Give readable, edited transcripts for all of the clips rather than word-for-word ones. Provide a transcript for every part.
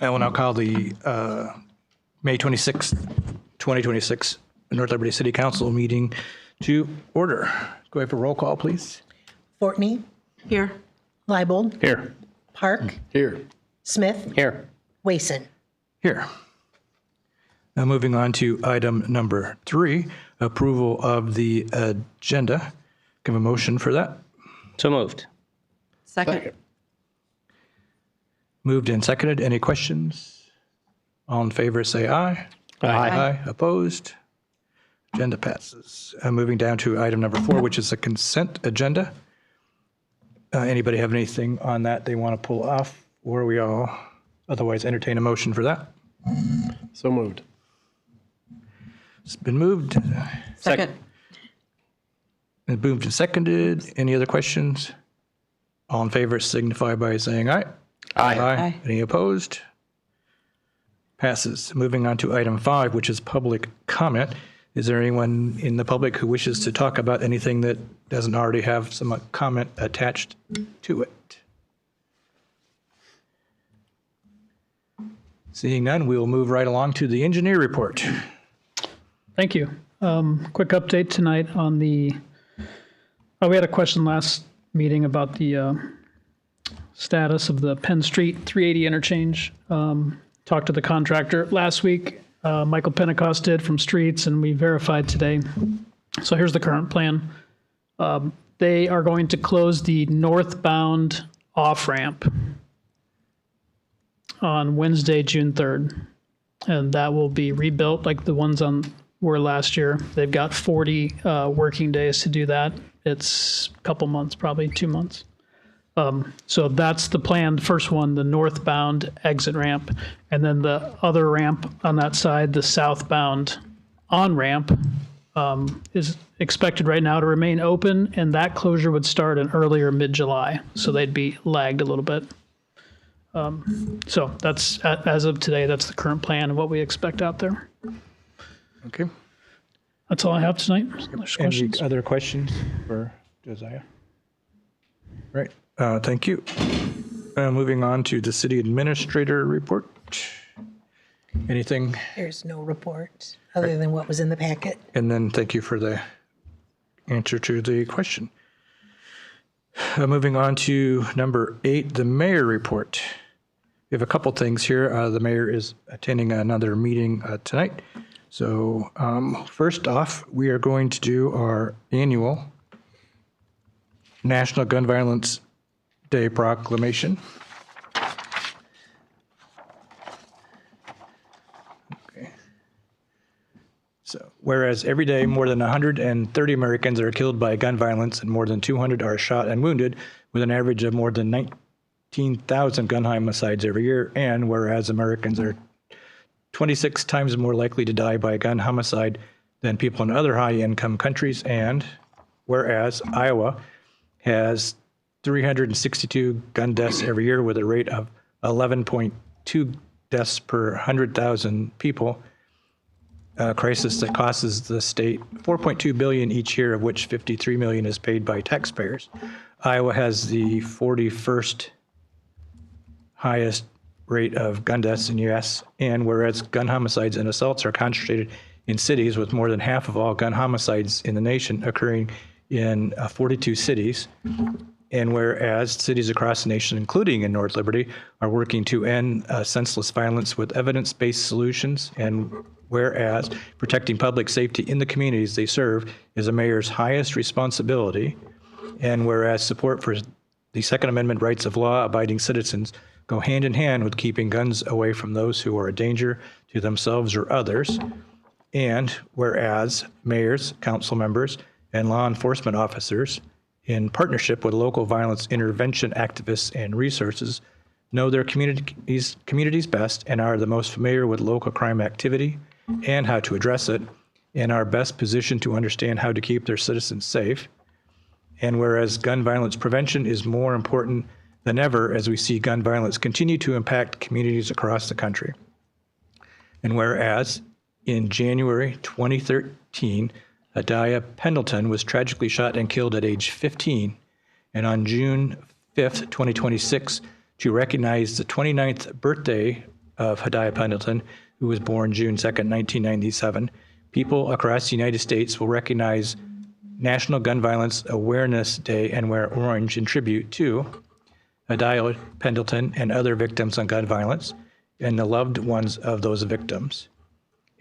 I will now call the May 26th, 2026 North Liberty City Council meeting to order. Go ahead for roll call, please. Fortney, Here. Leibold, Here. Park, Here. Smith, Here. Wason. Here. Now moving on to item number 3, approval of the agenda. Give a motion for that. So moved. Second. Moved and seconded. Any questions? All in favor, say aye. Aye. Opposed? Agenda passes. Moving down to item number 4, which is the consent agenda. Anybody have anything on that they want to pull off, or we all otherwise entertain a motion for that? So moved. It's been moved. Second. Been moved and seconded. Any other questions? All in favor signify by saying aye. Aye. Any opposed? Passes. Moving on to item 5, which is public comment. Is there anyone in the public who wishes to talk about anything that doesn't already have some comment attached to it? Seeing none, we will move right along to the engineer report. Thank you. Quick update tonight on the, we had a question last meeting about the status of the Penn Street 380 interchange. Talked to the contractor last week. Michael Pentecost did from Streets, and we verified today. So here's the current plan. They are going to close the northbound off-ramp on Wednesday, June 3rd. And that will be rebuilt like the ones were last year. They've got 40 working days to do that. It's a couple months, probably 2 months. So that's the plan. The first one, the northbound exit ramp, and then the other ramp on that side, the southbound on-ramp, is expected right now to remain open, and that closure would start in earlier mid-July. So they'd be lagged a little bit. So that's, as of today, that's the current plan of what we expect out there. Okay. That's all I have tonight. There's Any questions. other questions for Josiah? Right. Thank you. Moving on to the city administrator report. Anything? There's no report other than what was in the packet. And then thank you for the answer to the question. Moving on to number 8, the mayor report. We have a couple things here. The mayor is attending another meeting tonight. So first off, we are going to do our annual National Gun Violence Day proclamation. Okay. So, whereas every day more than 130 Americans are killed by gun violence and more than 200 are shot and wounded, with an average of more than 19,000 gun homicides every year, and whereas Americans are 26 times more likely to die by a gun homicide than people in other high-income countries, and whereas Iowa has 362 gun deaths every year with a rate of 11.2 deaths per 100,000 people, a crisis that costs the state $4.2 billion each year, of which $53 million is paid by taxpayers. Iowa has the 41st highest rate of gun deaths in the U.S., and whereas gun homicides and assaults are concentrated in cities, with more than half of all gun homicides in the nation occurring in 42 cities, and whereas cities across the nation, including in North Liberty, are working to end senseless violence with evidence-based solutions, and whereas protecting public safety in the communities they serve is a mayor's highest responsibility, and whereas support for the Second Amendment rights of law-abiding citizens go hand in hand with keeping guns away from those who are a danger to themselves or others, and whereas mayors, council members, and law enforcement officers, in partnership with local violence intervention activists and resources, know their communities best and are the most familiar with local crime activity and how to address it, and are best positioned to understand how to keep their citizens safe. And whereas gun violence prevention is more important than ever as we see gun violence continue to impact communities across the country. And whereas in January 2013, Adiah Pendleton was tragically shot and killed at age 15, and on June 5th, 2026, to recognize the 29th birthday of Hadiah Pendleton, who was born June 2nd, 1997, people across the United States will recognize National Gun Violence Awareness Day and wear orange in tribute to Hadiah Pendleton and other victims of gun violence and the loved ones of those victims.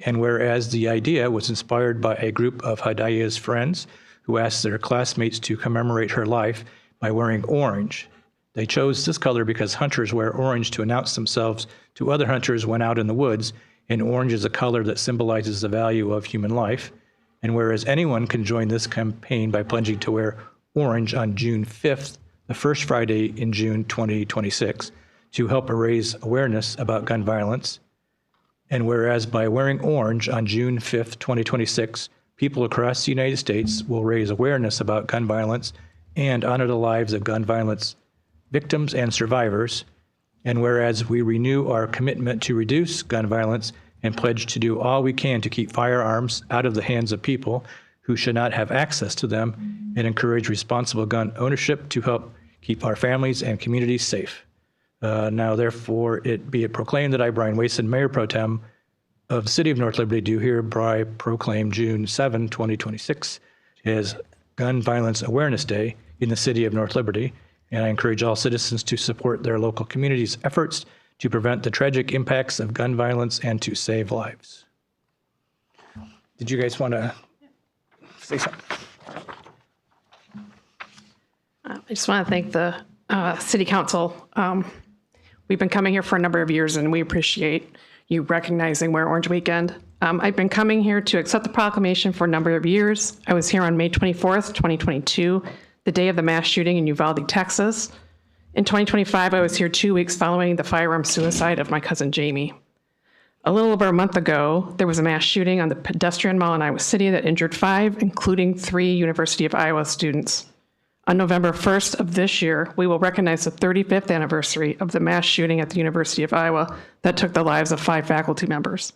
And whereas the idea was inspired by a group of Hadiah's friends who asked their classmates to commemorate her life by wearing orange. They chose this color because hunters wear orange to announce themselves to other hunters when out in the woods, and orange is a color that symbolizes the value of human life. And whereas anyone can join this campaign by pledging to wear orange on June 5th, the first Friday in June 2026, to help raise awareness about gun violence. And whereas by wearing orange on June 5th, 2026, people across the United States will raise awareness about gun violence and honor the lives of gun violence victims and survivors. And whereas we renew our commitment to reduce gun violence and pledge to do all we can to keep firearms out of the hands of people who should not have access to them, and encourage responsible gun ownership to help keep our families and communities safe. Now, therefore, it be it proclaimed that I, Brian Wason, Mayor Pro Tem of the City of North Liberty, do hereby proclaim June 7, 2026 as Gun Violence Awareness Day in the City of North Liberty, and I encourage all citizens to support their local community's efforts to prevent the tragic impacts of gun violence and to save lives. Did you guys want to say something? I just want to thank the City Council. We've been coming here for a number of years, and we appreciate you recognizing Wear Orange Weekend. I've been coming here to accept the proclamation for a number of years. I was here on May 24th, 2022, the day of the mass shooting in Uvalde, Texas. In 2025, I was here 2 weeks following the firearm suicide of my cousin Jamie. A little over a month ago, there was a mass shooting on the pedestrian mall in Iowa City that injured 5, including 3 University of Iowa students. On November 1st of this year, we will recognize the 35th anniversary of the mass shooting at the University of Iowa that took the lives of 5 faculty members.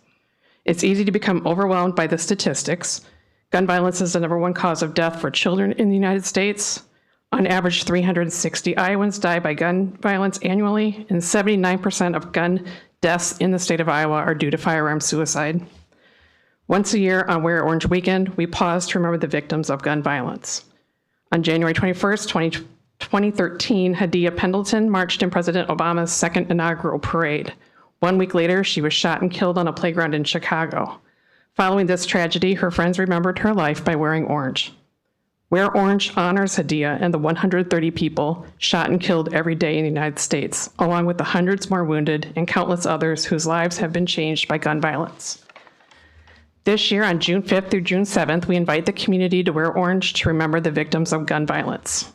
It's easy to become overwhelmed by the statistics. Gun violence is the #1 cause of death for children in the United States. On average, 360 Iowans die by gun violence annually, and 79% of gun deaths in the state of Iowa are due to firearm suicide. Once a year on Wear Orange Weekend, we pause to remember the victims of gun violence. On January 21st, 2013, Hadiah Pendleton marched in President Obama's second inaugural parade. 1 week later, she was shot and killed on a playground in Chicago. Following this tragedy, her friends remembered her life by wearing orange. Wear Orange honors Hadiah and the 130 people shot and killed every day in the United States, along with the hundreds more wounded and countless others whose lives have been changed by gun violence. This year, on June 5th through June 7th, we invite the community to wear orange to remember the victims of gun violence.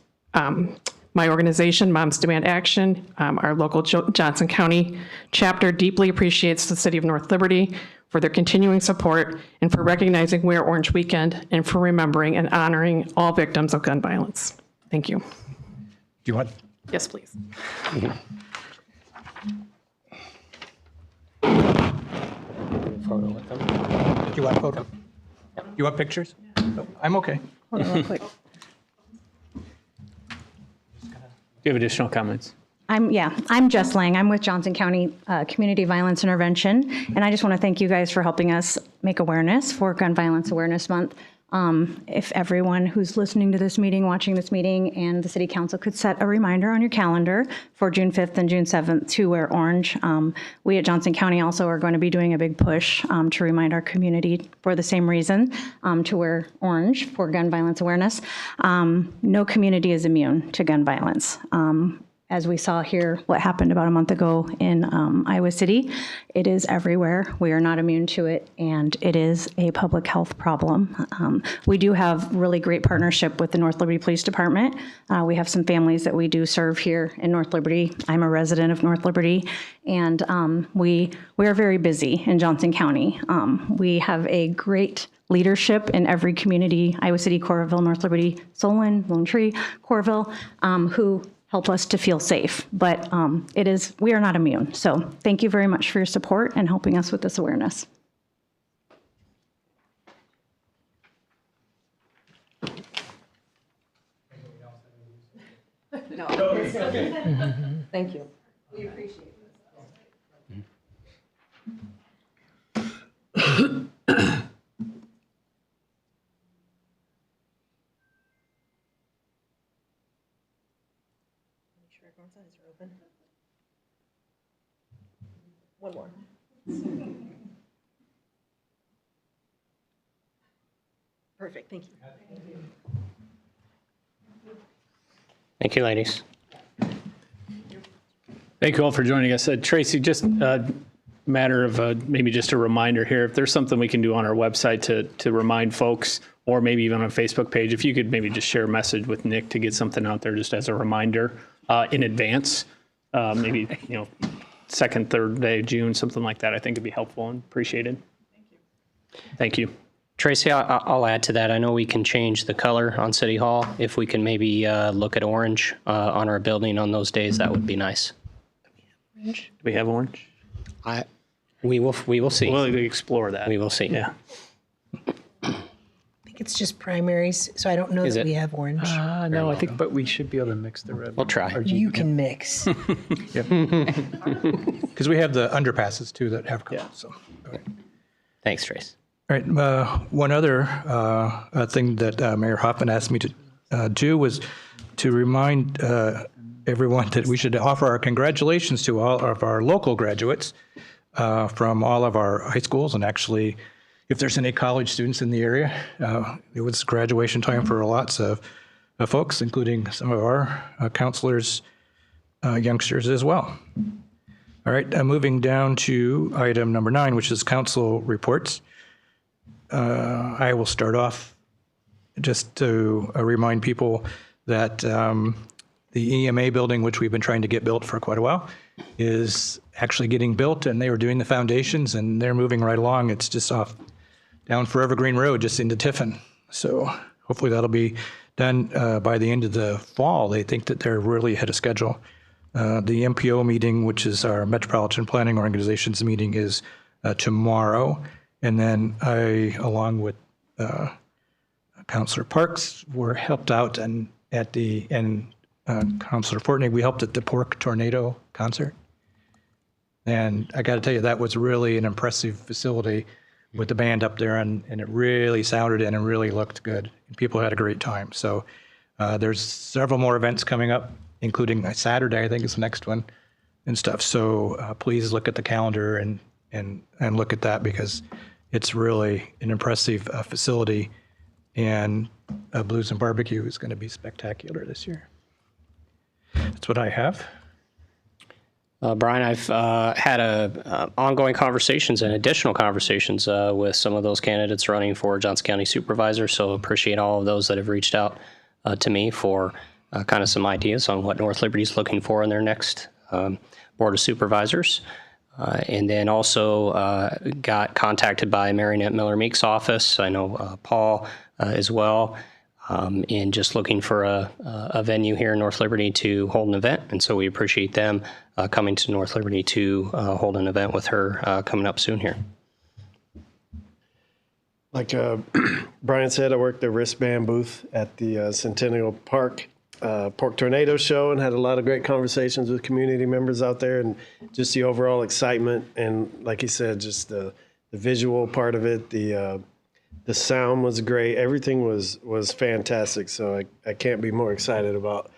My organization, Moms Demand Action, our local Johnson County chapter, deeply appreciates the City of North Liberty for their continuing support and for recognizing Wear Orange Weekend and for remembering and honoring all victims of gun violence. Thank you. Do you want? Yes, please. Photo with them. Do you want a photo? You want pictures? No, I'm okay. Hold on real quick. Do you have additional comments? I'm Jess Lang. I'm with Johnson County Community Violence Intervention, and I just want to thank you guys for helping us make awareness for Gun Violence Awareness Month. If everyone who's listening to this meeting, watching this meeting, and the City Council could set a reminder on your calendar for June 5th and June 7th to wear orange. We at Johnson County also are going to be doing a big push to remind our community for the same reason to wear orange for gun violence awareness. No community is immune to gun violence. As we saw here, what happened about a month ago in Iowa City, it is everywhere. We are not immune to it, and it is a public health problem. We do have really great partnership with the North Liberty Police Department. We have some families that we do serve here in North Liberty. I'm a resident of North Liberty, and we are very busy in Johnson County. We have a great leadership in every community, Iowa City, Coralville, North Liberty, Solon, Lone Tree, Coralville, who help us to feel safe, but we are not immune. So thank you very much for your support and helping us with this awareness. Thank you. We appreciate One more. Perfect, thank you. Thank you, ladies. Thank you all for joining us. Tracy, just a matter of maybe just a reminder here, if there's something we can do on our website to remind folks, or maybe even on a Facebook page, if you could maybe just share a message with Nick to get something out there just as a reminder in advance, maybe, second, third day of June, something like that, I think would be helpful and appreciated. Thank you. Tracy, I'll add to that. I know we can change the color on City Hall. If we can maybe look at orange on our building on those days, that would be nice. Do we have orange? We will see. We'll explore that. We will see. Yeah. I think it's just primaries, so I don't know Is that it? we have orange. No, I think, but we should be able to mix the red. We'll try. You can mix. Because we have the underpasses too that have colors. So. Thanks, Trace. All right. One other thing that Mayor Hoffman asked me to do was to remind everyone that we should offer our congratulations to all of our local graduates from all of our high schools. And actually, if there's any college students in the area, it was graduation time for lots of folks, including some of our counselors, youngsters as well. All right. Moving down to item number 9, which is council reports. I will start off just to remind people that the EMA building, which we've been trying to get built for quite a while, is actually getting built, and they were doing the foundations, and they're moving right along. It's just off down Forever Green Road, just into Tiffin. So hopefully that'll be done by the end of the fall. They think that they're really ahead of schedule. The MPO meeting, which is our Metropolitan Planning Organization's meeting, is tomorrow. And then I, along with Councilor Parks, were helped out and Councilor Fortney, we helped at the Pork Tornado concert. And I got to tell you, that was really an impressive facility with the band up there, and it really sounded and it really looked good. And people had a great time. So there's several more events coming up, including Saturday, I think is the next one, and stuff. So please look at the calendar and look at that, because it's really an impressive facility, and Blues and Barbecue is going to be spectacular this year. That's what I have. Brian, I've had ongoing conversations and additional conversations with some of those candidates running for Johnson County Supervisor, so appreciate all of those that have reached out to me for kind of some ideas on what North Liberty is looking for in their next Board of Supervisors. And then also got contacted by Marinette Miller Meek's office. I know Paul as well, in just looking for a venue here in North Liberty to hold an event. And so we appreciate them coming to North Liberty to hold an event with her coming up soon here. Like Brian said, I worked the wristband booth at the Centennial Park Pork Tornado show, and had a lot of great conversations with community members out there, and just the overall excitement. And like he said, just the visual part of it, the sound was great. Everything was fantastic. So I can't be more excited about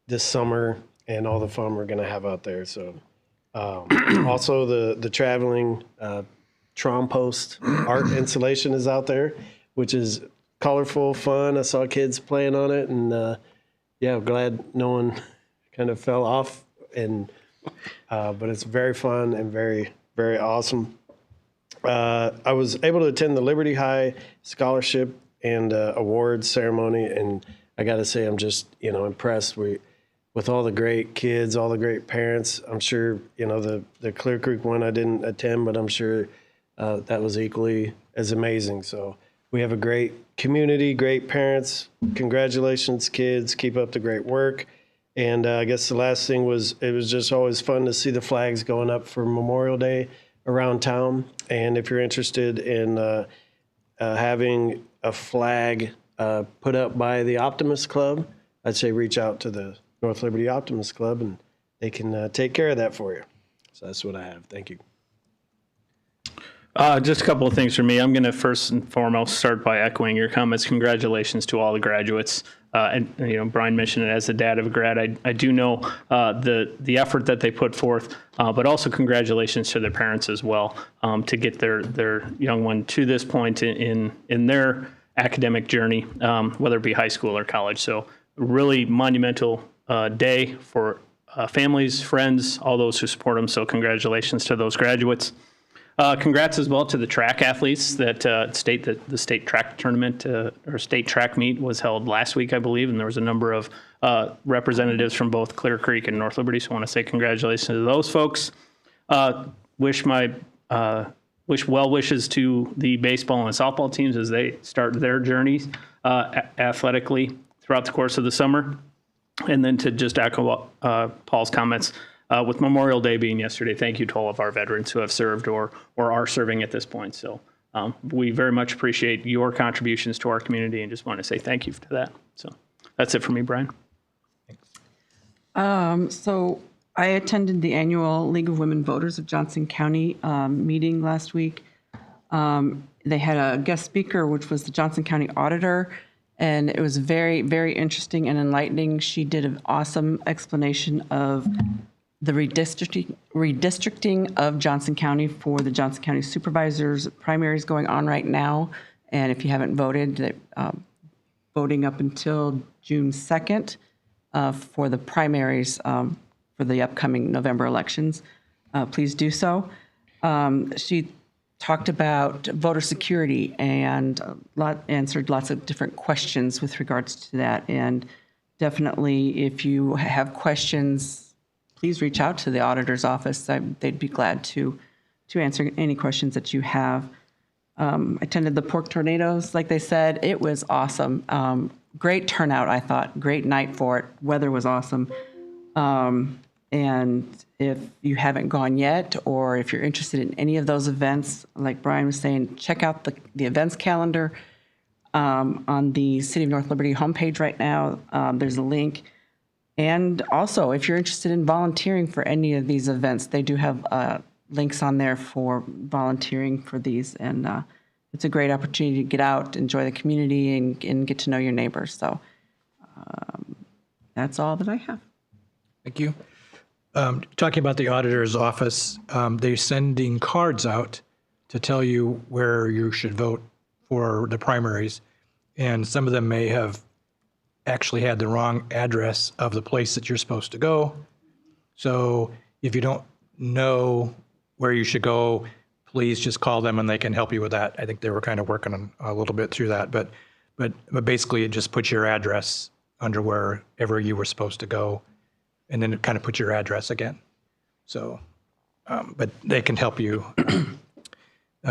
this summer and all the fun we're going to have out there. So also the traveling Trompost art installation is out there, which is colorful, fun. I saw kids playing on it, and yeah, I'm glad no one kind of fell off, but it's very fun and very, very awesome. I was able to attend the Liberty High Scholarship and Awards ceremony, and I got to say, I'm just, impressed with all the great kids, all the great parents. I'm sure, the Clear Creek one I didn't attend, but I'm sure that was equally as amazing. So we have a great community, great parents. Congratulations, kids. Keep up the great work. And I guess the last thing was, it was just always fun to see the flags going up for Memorial Day around town. And if you're interested in having a flag put up by the Optimist Club, I'd say reach out to the North Liberty Optimist Club, and they can take care of that for you. So that's what I have. Thank you. Just a couple of things for me. I'm going to first and foremost start by echoing your comments. Congratulations to all the graduates. and Brian mentioned it as the dad of a grad. I do know the effort that they put forth, but also congratulations to their parents as well to get their young one to this point in their academic journey, whether it be high school or college. So really monumental day for families, friends, all those who support them. So congratulations to those graduates. Congrats as well to the track athletes that the state track tournament or state track meet was held last week, I believe, and there was a number of representatives from both Clear Creek and North Liberty. So I want to say congratulations to those folks. Wish well wishes to the baseball and softball teams as they start their journeys athletically throughout the course of the summer. And then to just echo Paul's comments, with Memorial Day being yesterday, thank you to all of our veterans who have served or are serving at this point. So we very much appreciate your contributions to our community and just want to say thank you to that. So that's it for me, Brian. So I attended the annual League of Women Voters of Johnson County meeting last week. They had a guest speaker, which was the Johnson County Auditor, and it was very, very interesting and enlightening. She did an awesome explanation of the redistricting of Johnson County for the Johnson County Supervisors primaries going on right now. And if you haven't voted, voting up until June 2nd for the primaries for the upcoming November elections, please do so. She talked about voter security and answered lots of different questions with regards to that. And definitely, if you have questions, please reach out to the auditor's office. They'd be glad to answer any questions that you have. I attended the pork tornadoes, like they said. It was awesome. Great turnout, I thought. Great night for it. Weather was awesome. And if you haven't gone yet, or if you're interested in any of those events, like Brian was saying, check out the events calendar on the City of North Liberty homepage right now. There's a link. And also, if you're interested in volunteering for any of these events, they do have links on there for volunteering for these. And it's a great opportunity to get out, enjoy the community, and get to know your neighbors. So that's all that I have. Thank you. Talking about the auditor's office, they're sending cards out to tell you where you should vote for the primaries. And some of them may have actually had the wrong address of the place that you're supposed to go. So if you don't know where you should go, please just call them and they can help you with that. I think they were kind of working on a little bit through that, but basically it just puts your address under wherever you were supposed to go, and then it kind of puts your address again. So, but they can help you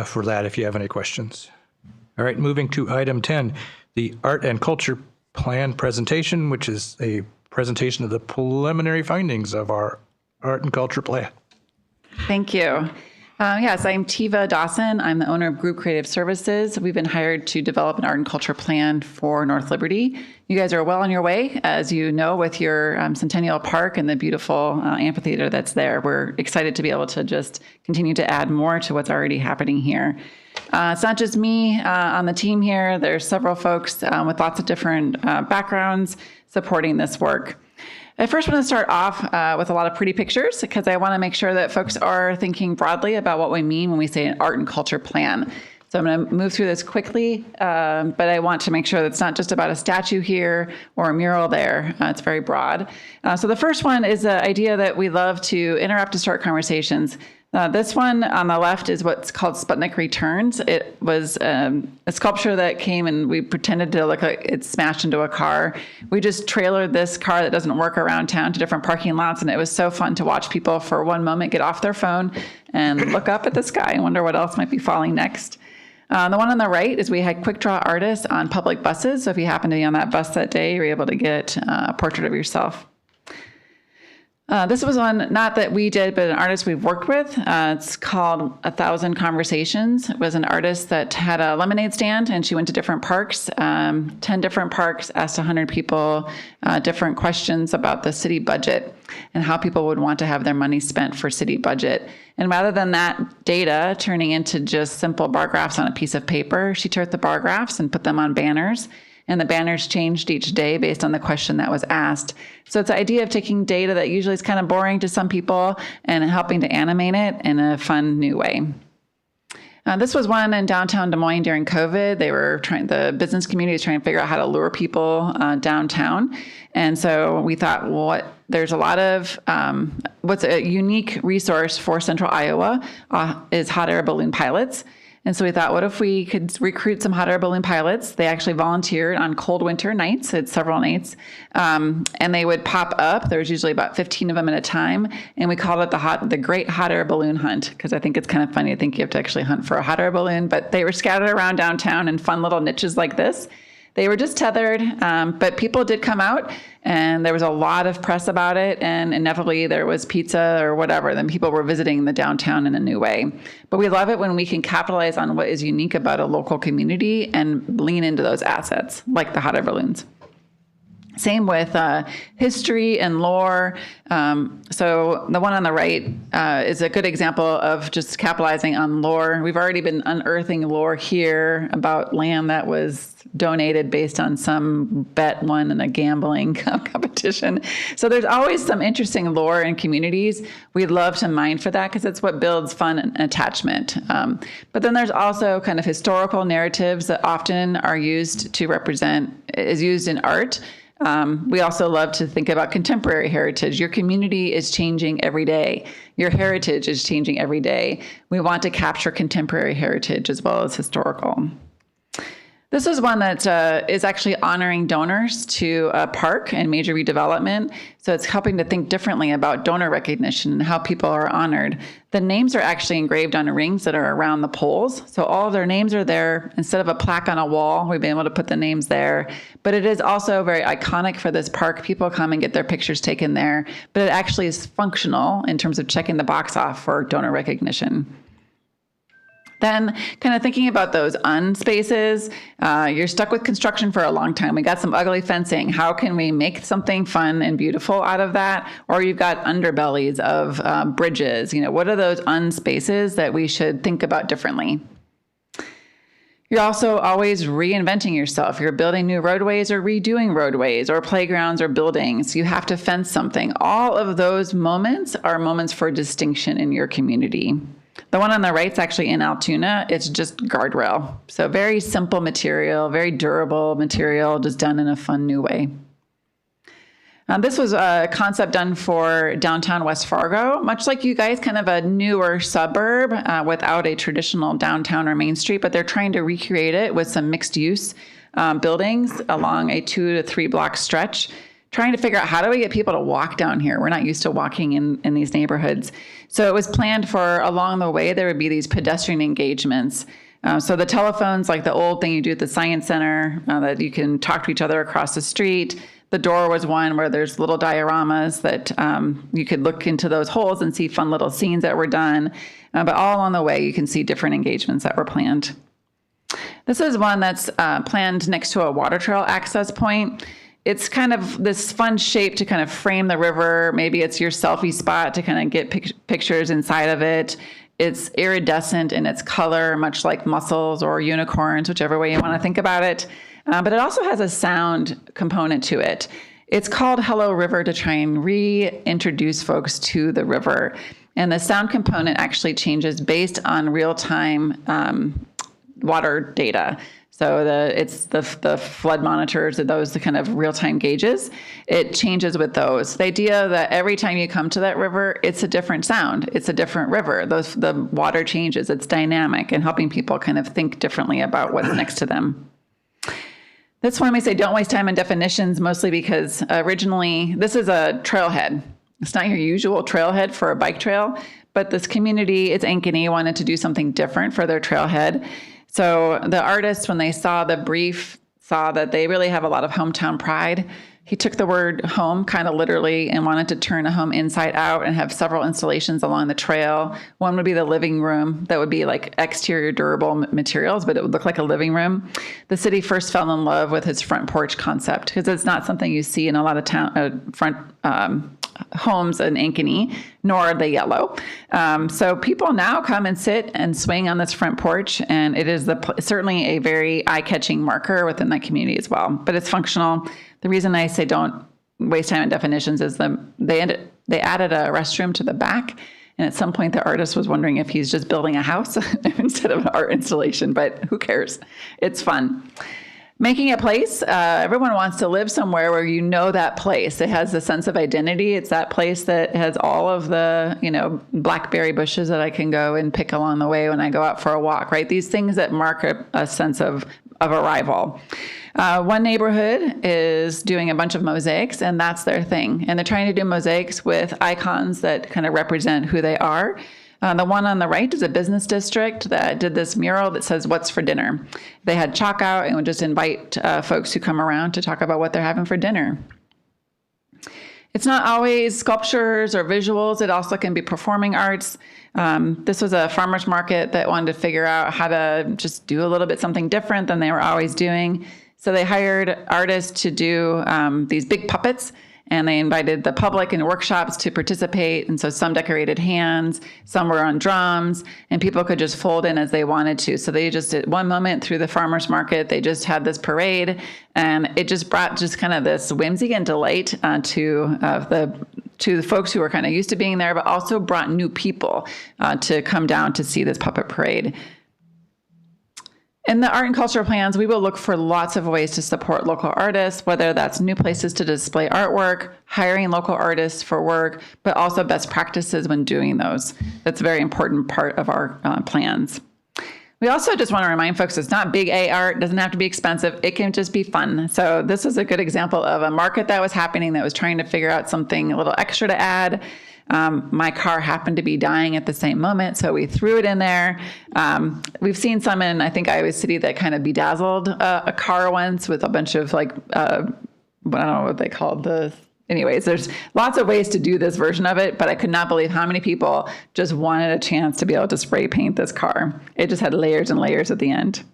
for that if you have any questions. All right, moving to item 10, the Art and Culture Plan presentation, which is a presentation of the preliminary findings of our Art and Culture Plan. Thank you. Yes, I'm Tiva Dawson. I'm the owner of Group Creative Services. We've been hired to develop an art and culture plan for North Liberty. You guys are well on your way, as you know, with your Centennial Park and the beautiful amphitheater that's there. We're excited to be able to just continue to add more to what's already happening here. It's not just me on the team here. There's several folks with lots of different backgrounds supporting this work. I first want to start off with a lot of pretty pictures because I want to make sure that folks are thinking broadly about what we mean when we say an art and culture plan. So I'm going to move through this quickly, but I want to make sure that it's not just about a statue here or a mural there. It's very broad. So the first one is the idea that we love to interrupt to start conversations. This one on the left is what's called Sputnik Returns. It was a sculpture that came and we pretended to look like it smashed into a car. We just trailered this car that doesn't work around town to different parking lots, and it was so fun to watch people for one moment get off their phone and look up at the sky and wonder what else might be falling next. The one on the right is we had quick draw artists on public buses. So if you happen to be on that bus that day, you're able to get a portrait of yourself. This was one, not that we did, but an artist we've worked with. It's called 1,000 Conversations. It was an artist that had a lemonade stand, and she went to different parks, 10 different parks, asked 100 people different questions about the city budget and how people would want to have their money spent for city budget. And rather than that data turning into just simple bar graphs on a piece of paper, she took the bar graphs and put them on banners. and the banners changed each day based on the question that was asked. So it's the idea of taking data that usually is kind of boring to some people and helping to animate it in a fun new way. This was one in downtown Des Moines during COVID. The business community was trying to figure out how to lure people downtown. And so we thought, well, there's a lot of, what's a unique resource for Central Iowa is hot air balloon pilots. And so we thought, what if we could recruit some hot air balloon pilots? They actually volunteered on cold winter nights. It's several nights. And they would pop up. There was usually about 15 of them at a time. And we called it the Great Hot Air Balloon Hunt, because I think it's kind of funny to think you have to actually hunt for a hot air balloon. But they were scattered around downtown in fun little niches like this. They were just tethered, but people did come out, and there was a lot of press about it, and inevitably there was pizza or whatever. Then people were visiting the downtown in a new way. But we love it when we can capitalize on what is unique about a local community and lean into those assets, like the hot air balloons. Same with history and lore. So the one on the right is a good example of just capitalizing on lore. We've already been unearthing lore here about land that was donated based on some bet won in a gambling competition. So there's always some interesting lore in communities. We'd love to mine for that because it's what builds fun and attachment. But then there's also kind of historical narratives that often are used to is used in art. We also love to think about contemporary heritage. Your community is changing every day. Your heritage is changing every day. We want to capture contemporary heritage as well as historical. This is one that is actually honoring donors to a park and major redevelopment. So it's helping to think differently about donor recognition and how people are honored. The names are actually engraved on rings that are around the poles. So all of their names are there. Instead of a plaque on a wall, we've been able to put the names there. But it is also very iconic for this park. People come and get their pictures taken there. But it actually is functional in terms of checking the box off for donor recognition. Then kind of thinking about those unspaces, you're stuck with construction for a long time. We got some ugly fencing. How can we make something fun and beautiful out of that? Or you've got underbellies of bridges. What are those unspaces that we should think about differently? You're also always reinventing yourself. You're building new roadways or redoing roadways or playgrounds or buildings. You have to fence something. All of those moments are moments for distinction in your community. The one on the right is actually in Altoona. It's just guardrail. So very simple material, very durable material, just done in a fun new way. This was a concept done for downtown West Fargo, much like you guys, kind of a newer suburb without a traditional downtown or Main Street, but they're trying to recreate it with some mixed use buildings along a 2 to 3 block stretch, trying to figure out how do we get people to walk down here. We're not used to walking in these neighborhoods. So it was planned for along the way, there would be these pedestrian engagements. So the telephones, like the old thing you do at the Science Center, that you can talk to each other across the street. The door was one where there's little dioramas that you could look into those holes and see fun little scenes that were done. But all along the way, you can see different engagements that were planned. This is one that's planned next to a water trail access point. It's kind of this fun shape to kind of frame the river. Maybe it's your selfie spot to kind of get pictures inside of it. It's iridescent in its color, much like mussels or unicorns, whichever way you want to think about it. But it also has a sound component to it. It's called Hello River to try and reintroduce folks to the river. And the sound component actually changes based on real-time water data. So it's the flood monitors, those the kind of real-time gauges. It changes with those. The idea that every time you come to that river, it's a different sound. It's a different river. The water changes. It's dynamic and helping people kind of think differently about what's next to them. This one we say don't waste time on definitions, mostly because originally this is a trailhead. It's not your usual trailhead for a bike trail, but this community, it's Ankeny, wanted to do something different for their trailhead. So the artists, when they saw the brief, saw that they really have a lot of hometown pride. He took the word home kind of literally and wanted to turn a home inside out and have several installations along the trail. One would be the living room that would be like exterior durable materials, but it would look like a living room. The city first fell in love with his front porch concept because it's not something you see in a lot of front homes in Ankeny, nor are they yellow. So people now come and sit and swing on this front porch, and it is certainly a very eye-catching marker within that community as well. But it's functional. The reason I say don't waste time on definitions is they added a restroom to the back. And at some point, the artist was wondering if he's just building a house instead of an art installation, but who cares? It's fun. Making a place, everyone wants to live somewhere where you know that place. It has a sense of identity. It's that place that has all of the, blackberry bushes that I can go and pick along the way when I go out for a walk, right? These things that mark a sense of arrival. One neighborhood is doing a bunch of mosaics, and that's their thing. And they're trying to do mosaics with icons that kind of represent who they are. The one on the right is a business district that did this mural that says, "What's for dinner?" They had chalk out and would just invite folks who come around to talk about what they're having for dinner. It's not always sculptures or visuals. It also can be performing arts. This was a farmer's market that wanted to figure out how to just do a little bit something different than they were always doing. So they hired artists to do these big puppets, and they invited the public in workshops to participate. And so some decorated hands, some were on drums, and people could just fold in as they wanted to. So they just, at one moment through the farmer's market, they just had this parade, and it just brought just kind of this whimsy and delight to the folks who were kind of used to being there, but also brought new people to come down to see this puppet parade. In the art and culture plans, we will look for lots of ways to support local artists, whether that's new places to display artwork, hiring local artists for work, but also best practices when doing those. That's a very important part of our plans. We also just want to remind folks it's not big A art, doesn't have to be expensive, it can just be fun. So this is a good example of a market that was happening that was trying to figure out something a little extra to add. My car happened to be dying at the same moment, so we threw it in there. We've seen some in, I think, Iowa City that kind of bedazzled a car once with a bunch of I don't know what they called anyways, there's lots of ways to do this version of it, but I could not believe how many people just wanted a chance to be able to spray paint this car. It just had layers and layers at the end.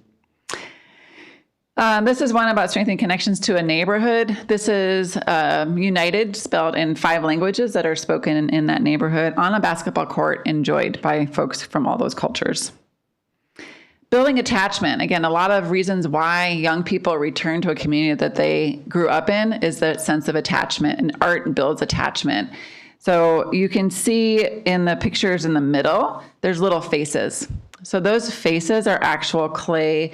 This is one about strengthening connections to a neighborhood. This is United, spelled in 5 languages that are spoken in that neighborhood on a basketball court, enjoyed by folks from all those cultures. Building attachment. Again, a lot of reasons why young people return to a community that they grew up in is that sense of attachment, and art builds attachment. So you can see in the pictures in the middle, there's little faces. So those faces are actual clay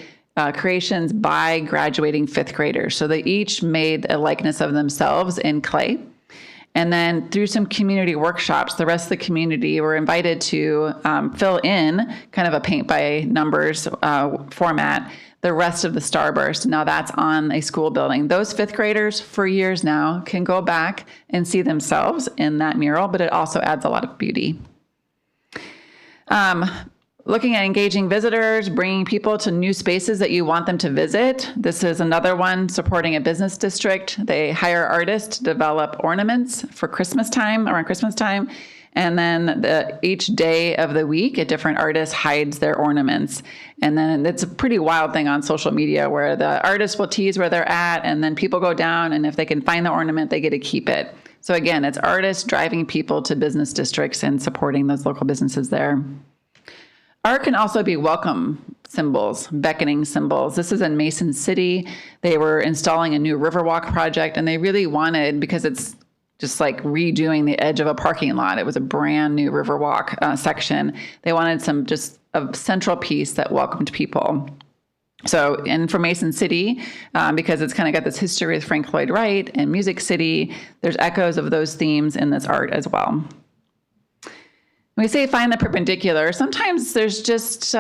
creations by graduating 5th graders. So they each made a likeness of themselves in clay. And then through some community workshops, the rest of the community were invited to fill in kind of a paint by numbers format, the rest of the starburst. Now that's on a school building. Those 5th graders for years now can go back and see themselves in that mural, but it also adds a lot of beauty. Looking at engaging visitors, bringing people to new spaces that you want them to visit. This is another one supporting a business district. They hire artists to develop ornaments for Christmas time, around Christmas time. And then each day of the week, a different artist hides their ornaments. And then it's a pretty wild thing on social media where the artist will tease where they're at, and then people go down, and if they can find the ornament, they get to keep it. So again, it's artists driving people to business districts and supporting those local businesses there. Art can also be welcome symbols, beckoning symbols. This is in Mason City. They were installing a new Riverwalk project, and they really wanted, because it's just like redoing the edge of a parking lot. It was a brand new Riverwalk section. They wanted just a central piece that welcomed people. So, and for Mason City, because it's kind of got this history with Frank Lloyd Wright and Music City, there's echoes of those themes in this art as well. When we say find the perpendicular, sometimes there's just,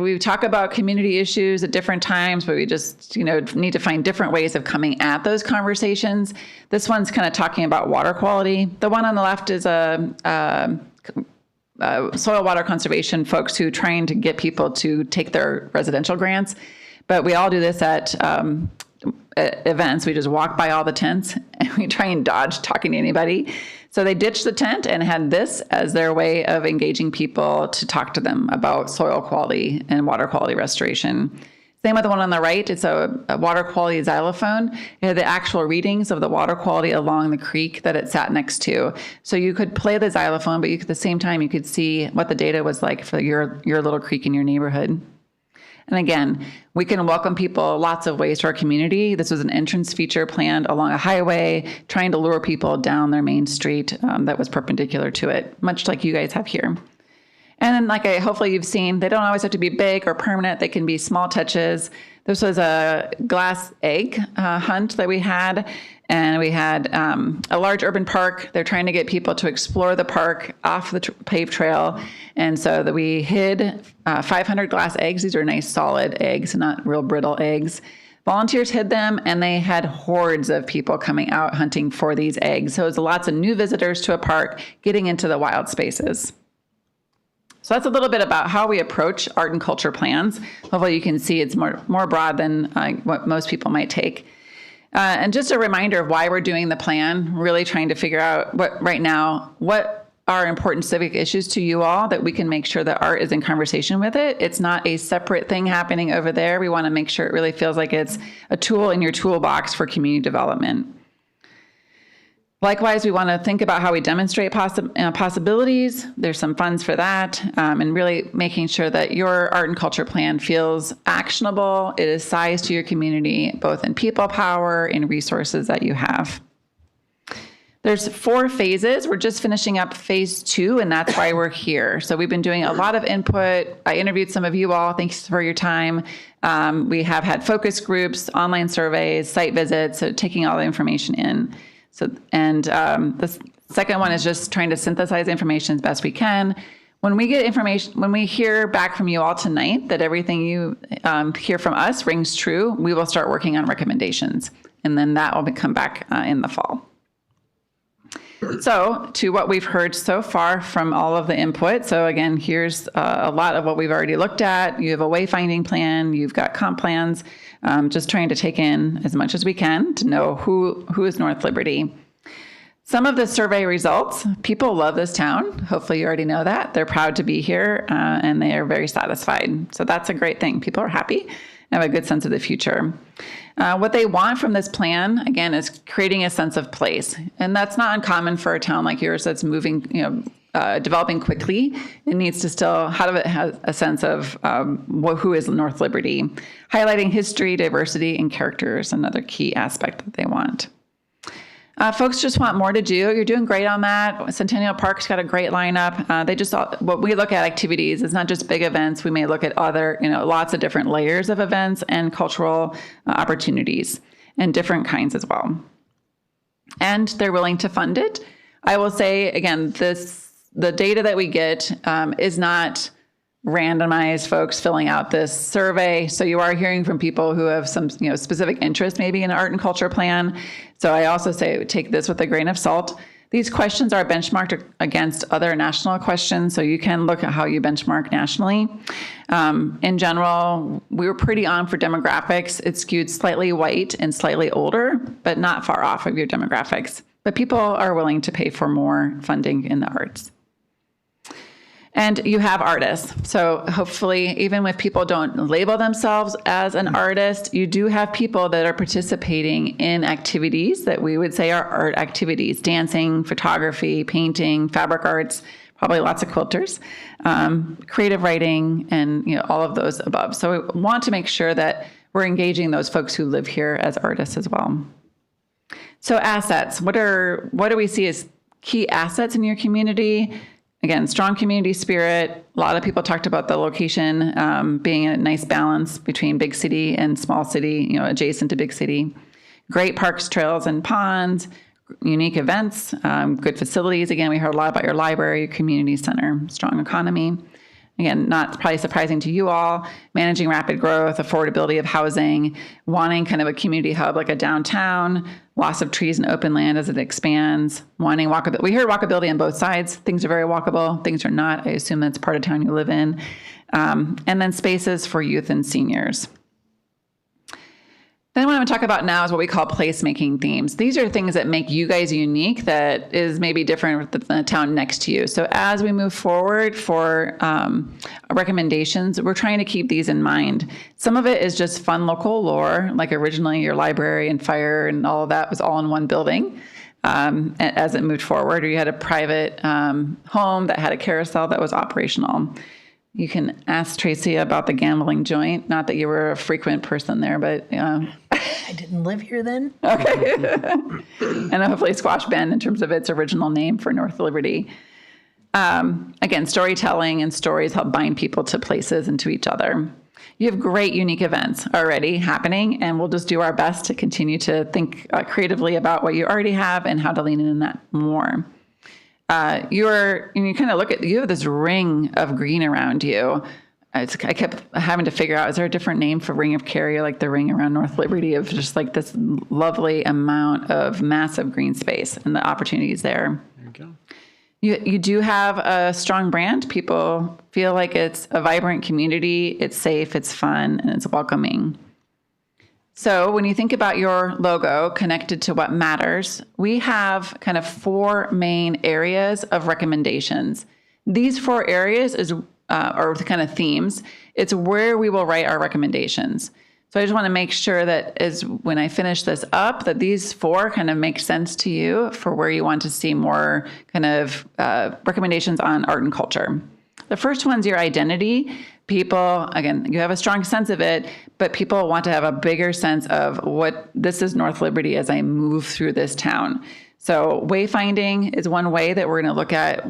we talk about community issues at different times, but we just, need to find different ways of coming at those conversations. This one's kind of talking about water quality. The one on the left is soil water conservation folks who are trying to get people to take their residential grants. But we all do this at events. We just walk by all the tents and we try and dodge talking to anybody. So they ditched the tent and had this as their way of engaging people to talk to them about soil quality and water quality restoration. Same with the one on the right. It's a water quality xylophone. It had the actual readings of the water quality along the creek that it sat next to. So you could play the xylophone, but at the same time, you could see what the data was like for your little creek in your neighborhood. And again, we can welcome people lots of ways to our community. This was an entrance feature planned along a highway, trying to lure people down their main street that was perpendicular to it, much like you guys have here. And then hopefully you've seen, they don't always have to be big or permanent. They can be small touches. This was a glass egg hunt that we had. And we had a large urban park. They're trying to get people to explore the park off the paved trail. And so that we hid 500 glass eggs. These are nice solid eggs, not real brittle eggs. Volunteers hid them, and they had hordes of people coming out hunting for these eggs. So it was lots of new visitors to a park getting into the wild spaces. So that's a little bit about how we approach art and culture plans. Hopefully you can see it's more broad than what most people might take. And just a reminder of why we're doing the plan, really trying to figure out what are important civic issues to you all that we can make sure that art is in conversation with it. It's not a separate thing happening over there. We want to make sure it really feels like it's a tool in your toolbox for community development. Likewise, we want to think about how we demonstrate possibilities. There's some funds for that, and really making sure that your art and culture plan feels actionable. It is sized to your community, both in people power and resources that you have. There's 4 phases. We're just finishing up phase 2, and that's why we're here. So we've been doing a lot of input. I interviewed some of you all. Thanks for your time. We have had focus groups, online surveys, site visits, so taking all the information in. So, and the second one is just trying to synthesize information as best we can. When we get information, when we hear back from you all tonight that everything you hear from us rings true, we will start working on recommendations. And then that will come back in the fall. So to what we've heard so far from all of the input. So again, here's a lot of what we've already looked at. You have a wayfinding plan, you've got comp plans, just trying to take in as much as we can to know who is North Liberty. Some of the survey results, people love this town. Hopefully you already know that. They're proud to be here and they are very satisfied. So that's a great thing. People are happy and have a good sense of the future. What they want from this plan, again, is creating a sense of place. And that's not uncommon for a town like yours that's moving, developing quickly. It needs to still have a sense of who is North Liberty. Highlighting history, diversity, and character is another key aspect that they want. Folks just want more to do. You're doing great on that. Centennial Park's got a great lineup. What we look at activities is not just big events. We may look at other, lots of different layers of events and cultural opportunities and different kinds as well. And they're willing to fund it. I will say, again, the data that we get is not randomized folks filling out this survey. So you are hearing from people who have some specific interest maybe in an art and culture plan. So I also say take this with a grain of salt. These questions are benchmarked against other national questions, so you can look at how you benchmark nationally. In general, we were pretty on for demographics. It skewed slightly white and slightly older, but not far off of your demographics. But people are willing to pay for more funding in the arts. And you have artists. So hopefully, even if people don't label themselves as an artist, you do have people that are participating in activities that we would say are art activities: dancing, photography, painting, fabric arts, probably lots of quilters, creative writing, and all of those above. So we want to make sure that we're engaging those folks who live here as artists as well. So assets, what do we see as key assets in your community? Again, strong community spirit. A lot of people talked about the location being a nice balance between big city and small city, adjacent to big city. Great parks, trails, and ponds, unique events, good facilities. Again, we heard a lot about your library, your community center, strong economy. Again, not probably surprising to you all, managing rapid growth, affordability of housing, wanting kind of a community hub like a downtown, loss of trees and open land as it expands, wanting walkability. We heard walkability on both sides. Things are very walkable, things are not. I assume that's part of town you live in. And then spaces for youth and seniors. Then what I'm going to talk about now is what we call placemaking themes. These are things that make you guys unique that is maybe different than the town next to you. So as we move forward for recommendations, we're trying to keep these in mind. Some of it is just fun local lore, like originally your library and fire and all of that was all in one building. As it moved forward, or you had a private home that had a carousel that was operational. You can ask Tracy about the gambling joint. Not that you were a frequent person there, but I didn't live here then. okay. And hopefully Squash Bend in terms of its original name for North Liberty. Again, storytelling and stories help bind people to places and to each other. You have great, unique events already happening, and we'll just do our best to continue to think creatively about what you already have and how to lean in that more. You kind of look at, you have this ring of green around you. I kept having to figure out, is there a different name for Ring of Kerry, like the ring around North Liberty, of just like this lovely amount of massive green space and the opportunities there. There you go. You do have a strong brand. People feel like it's a vibrant community, it's safe, it's fun, and it's welcoming. So when you think about your logo connected to what matters, we have kind of 4 main areas of recommendations. These 4 areas are the kind of themes. It's where we will write our recommendations. So I just want to make sure that when I finish this up, that these 4 kind of make sense to you for where you want to see more kind of recommendations on art and culture. The first one's your identity. People, again, you have a strong sense of it, but people want to have a bigger sense of what this is North Liberty as I move through this town. So wayfinding is one way that we're going to look at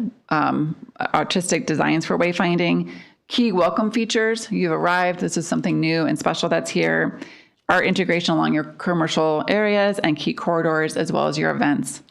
artistic designs for wayfinding. Key welcome features. You've arrived. This is something new and special that's here. Our integration along your commercial areas and key corridors, as well as your events.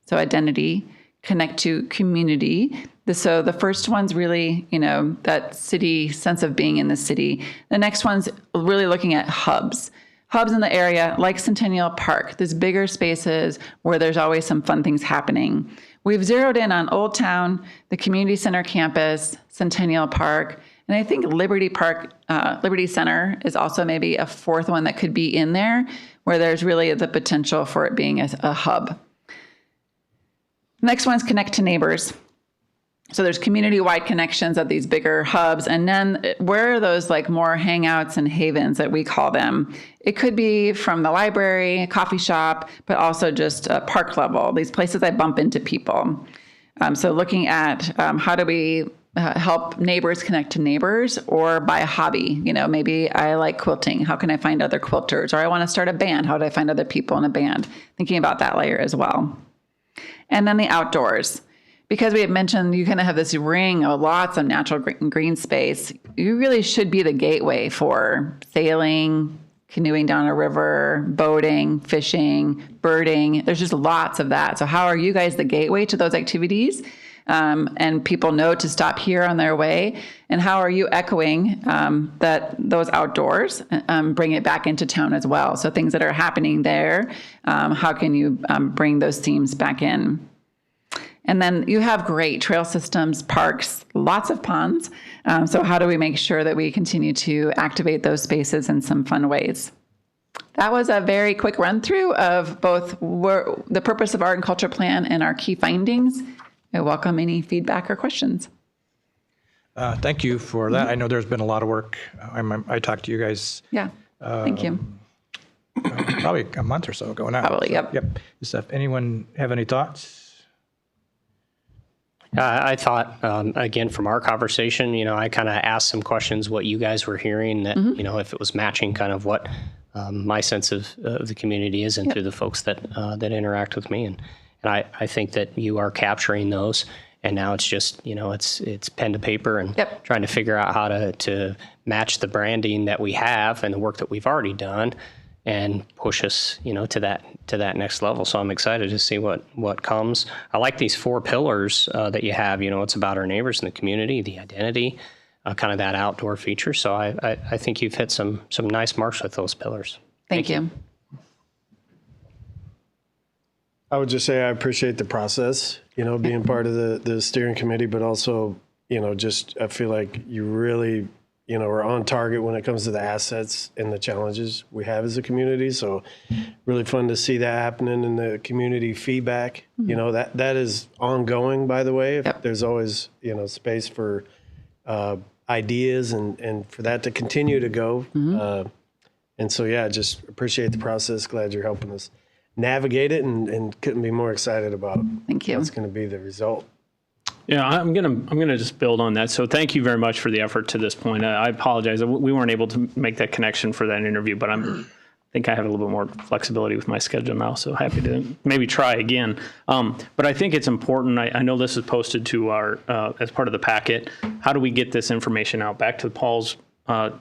So identity, connect to community. So the first one's really, that city sense of being in the city. The next one's really looking at hubs. Hubs in the area, like Centennial Park. There's bigger spaces where there's always some fun things happening. We've zeroed in on Old Town, the community center campus, Centennial Park, and I think Liberty Center is also maybe a 4th one that could be in there, where there's really the potential for it being a hub. Next one's connect to neighbors. So there's community-wide connections at these bigger hubs. And then where are those like more hangouts and havens that we call them? It could be from the library, a coffee shop, but also just a park level, these places I bump into people. So looking at how do we help neighbors connect to neighbors, or by a hobby. Maybe I like quilting. How can I find other quilters? Or I want to start a band. How do I find other people in a band? Thinking about that layer as well. And then the outdoors. Because we had mentioned you kind of have this ring of lots of natural green space, you really should be the gateway for sailing, canoeing down a river, boating, fishing, birding. There's just lots of that. So how are you guys the gateway to those activities? And people know to stop here on their way. And how are you echoing those outdoors, bring it back into town as well? So things that are happening there, how can you bring those themes back in? And then you have great trail systems, parks, lots of ponds. So how do we make sure that we continue to activate those spaces in some fun ways? That was a very quick run through of both the purpose of Art and Culture Plan and our key findings. I welcome any feedback or questions. Thank you for that. I know there's been a lot of work. I talked to you guys. Yeah, thank you. Probably a month or so ago now. Probably, yep. Yep. Anyone have any thoughts? I thought, again, from our conversation, I kind of asked some questions, what you guys were hearing, that, if it was matching kind of what my sense of the community is, and through the folks that interact with me. And I think that you are capturing those. And now it's just, it's pen to paper and trying to figure out how to match the branding that we have and the work that we've already done, and push us, to that next level. So I'm excited to see what comes. I like these 4 pillars that you have. It's about our neighbors in the community, the identity, kind of that outdoor feature. So I think you've hit some nice marks with those pillars. Thank you. I would just say I appreciate the process, being part of the steering committee, but also, I feel like you really, are on target when it comes to the assets and the challenges we have as a community. So really fun to see that happening in the community feedback. That is ongoing, by the way. There's always, space for ideas and for that to continue to go. And so, yeah, just appreciate the process. Glad you're helping us navigate it and couldn't be more excited about Thank you. what's going to be the result. Yeah, I'm gonna just build on that. So thank you very much for the effort to this point. I apologize. We weren't able to make that connection for that interview, but I think I have a little bit more flexibility with my schedule now, so happy to maybe try again. But I think it's important. I know this is posted to our as part of the packet. How do we get this information out? Back to Paul's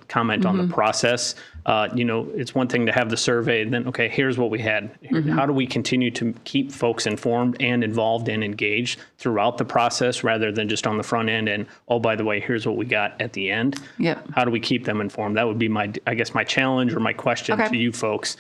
comment on the process. It's one thing to have the survey and then, okay, here's what we had. How do we continue to keep folks informed and involved and engaged throughout the process rather than just on the front end and, oh, by the way, here's what we got at the end? Yeah. How do we keep them informed? That would be my challenge or my question to you folks.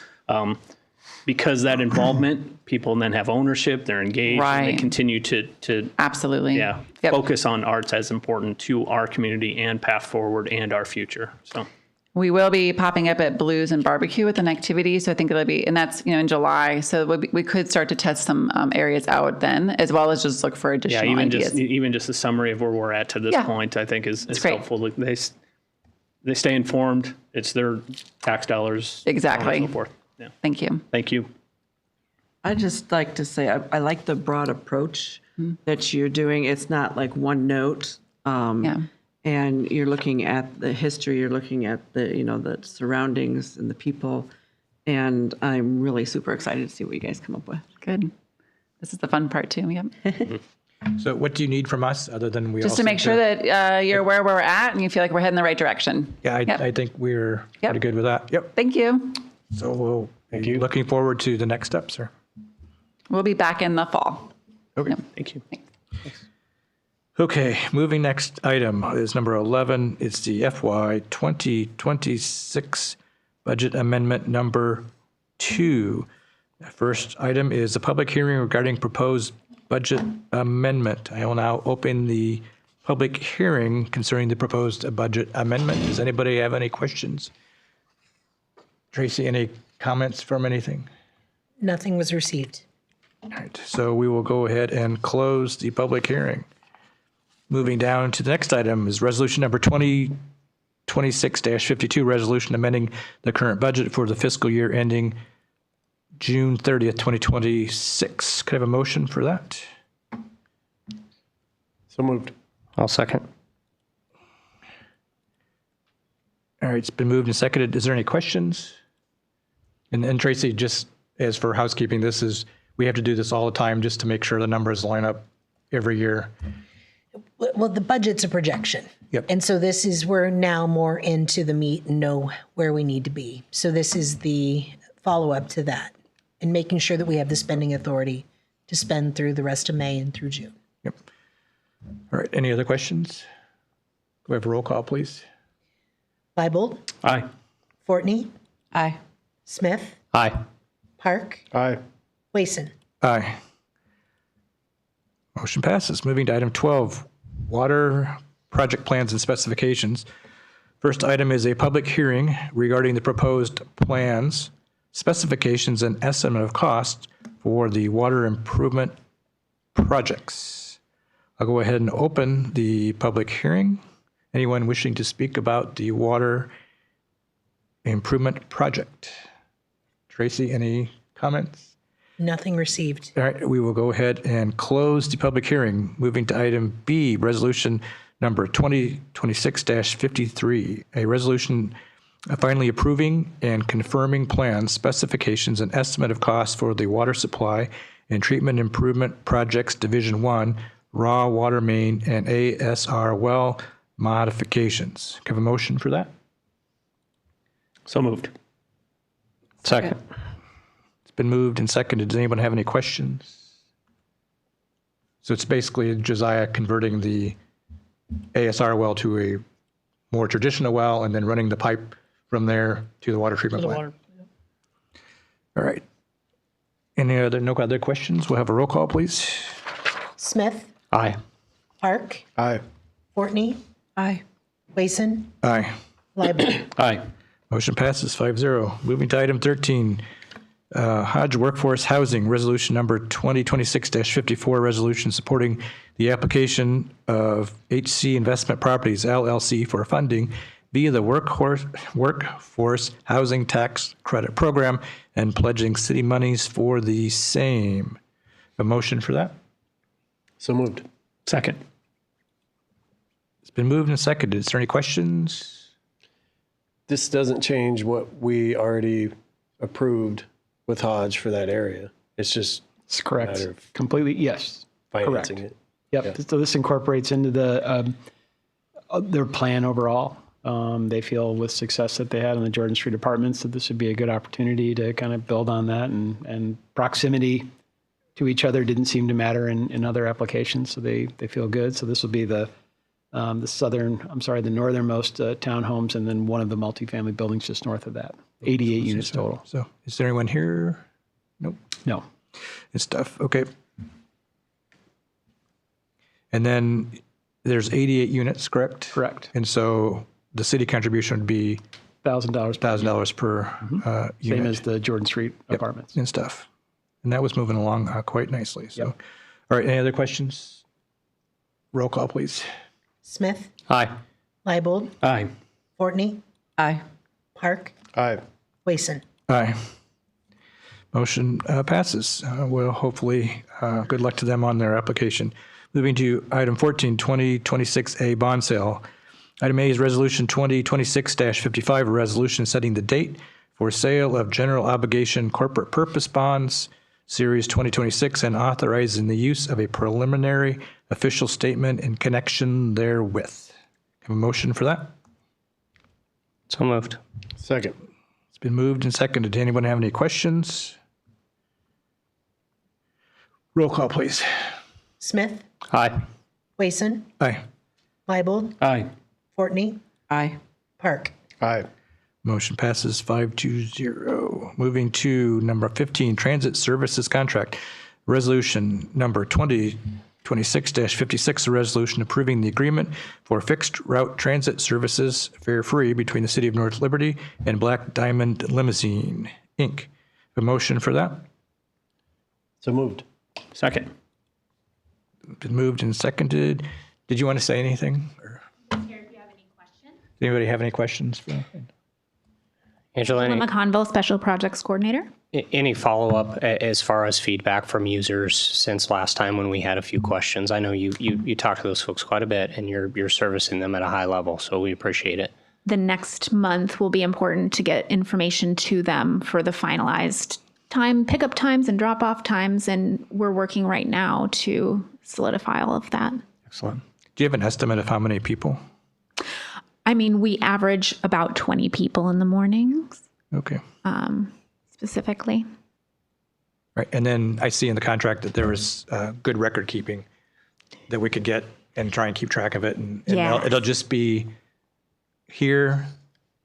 Because that involvement, people then have ownership, they're engaged, and they Right. continue to Absolutely. Yep. Focus on arts as important to our community and path forward and our future. So We will be popping up at Blues and Barbecue with an activity. So I think it'll be, and that's, in July. So we could start to test some areas out then, as well as just look for additional ideas. even just a summary of where we're at to this point, I think is great. helpful. They stay informed. It's their tax dollars. Exactly. And so forth. Yeah. Thank you. Thank you. I'd just like to say I like the broad approach that you're doing. It's not like one note. Yeah. And you're looking at the history, you're looking at the surroundings and the people. And I'm really super excited to see what you guys come up with. Good. This is the fun part too. Yep. So what do you need from us other than we Just to also make sure that you're aware where we're at and you feel like we're heading the right direction. Yeah, Yep. I think we're pretty good with that. Yep. Thank you. So we'll be looking forward to the next steps, sir. We'll be back in the fall. Okay. Thank you. Okay, moving next item is number 11. It's the FY 2026 budget amendment number 2. The first item is a public hearing regarding proposed budget amendment. I will now open the public hearing concerning the proposed budget amendment. Does anybody have any questions? Tracy, any comments from anything? Nothing was received. All right, so we will go ahead and close the public hearing. Moving down to the next item is resolution number 2026-52, resolution amending the current budget for the fiscal year ending June 30th, 2026. Could I have a motion for that? So moved. I'll second. All right, it's been moved and seconded. Is there any questions? And Tracy, just as for housekeeping, we have to do this all the time just to make sure the numbers line up every year. Well, the budget's a projection. Yep. And so we're now more into the meat and know where we need to be. So this is the follow-up to that and making sure that we have the spending authority to spend through the rest of May and through June. Yep. All right, any other questions? Can we have a roll call, please? Leibold, Aye. Fortney, Aye. Smith, Aye. Park, Aye. Wason. Aye. Motion passes. Moving to item 12, water project plans and specifications. First item is a public hearing regarding the proposed plans, specifications, and estimate of cost for the water improvement projects. I'll go ahead and open the public hearing. Anyone wishing to speak about the water improvement project? Tracy, any comments? Nothing received. All right, we will go ahead and close the public hearing. Moving to item B, resolution number 2026-53, a resolution finally approving and confirming plans, specifications, and estimate of costs for the water supply and treatment improvement projects Division 1, raw water main and ASR well modifications. Can I have a motion for that? So moved. Second. It's been moved and seconded. Does anyone have any questions? So it's basically Josiah converting the ASR well to a more traditional well and then running the pipe from there to the water treatment plant. All right. No other questions? We'll have a roll call, please. Smith, Aye. Park, Aye. Fortney, Aye. Wason, Aye. Leibold. Aye. Motion passes 5-0. Moving to item 13, Hodge Workforce Housing, resolution number 2026-54, resolution supporting the application of HC Investment Properties LLC for funding via the Workforce Housing Tax Credit Program and pledging city monies for the same. A motion for that? So moved. Second. It's been moved and seconded. Is there any questions? This doesn't change what we already approved with Hodge for that area. It's just That's correct. matter of Completely, yes. financing Correct. it. Yep. So this incorporates into their plan overall. They feel with success that they had in the Jordan Street apartments that this would be a good opportunity to kind of build on that, and proximity to each other didn't seem to matter in other applications, so they feel good. So this will be the northernmost townhomes, and then one of the multifamily buildings just north of that. 88 units total. So is there anyone here? Nope. No. It's tough. Okay. And then there's 88 units, correct? Correct. And so the city contribution would be $1,000. $1,000 per unit. Same as the Jordan Street apartments. And stuff. And that was moving along quite nicely. So, all right. Any other questions? Roll call, please. Smith, Aye. Leibold, Aye. Fortney, Aye. Park, Aye. Wason. Aye. Motion passes. Well, hopefully, good luck to them on their application. Moving to item 14, 2026A bond sale. Item A is resolution 2026-55, a resolution setting the date for sale of general obligation corporate purpose bonds, series 2026, and authorizing the use of a preliminary official statement in connection therewith. Have a motion for that? So moved. Second. It's been moved and seconded. Does anyone have any questions? Roll call, please. Smith, Aye. Wason, Aye. Leibold, Aye. Fortney, Aye. Park. Aye. Motion passes 5-0. Moving to number 15, Transit Services Contract. Resolution number 2026-56, a resolution approving the agreement for fixed route transit services fare-free between the City of North Liberty and Black Diamond Limousine, Inc. A motion for that? So moved. Second. Been moved and seconded. Did you want to say anything? Does anybody have any questions? Angela, I'm a Conville Special Projects Coordinator. any follow-up as far as feedback from users since last time when we had a few questions? I know you talked to those folks quite a bit, and you're servicing them at a high level, so we appreciate it. The next month will be important to get information to them for the finalized time, pickup times and drop-off times, and we're working right now to solidify all of that. Excellent. Do you have an estimate of how many people? I mean, we average about 20 people in the mornings, Okay. specifically. Right. And then I see in the contract that there is good record keeping that we could get and try and keep track of it. And Yes. it'll just be here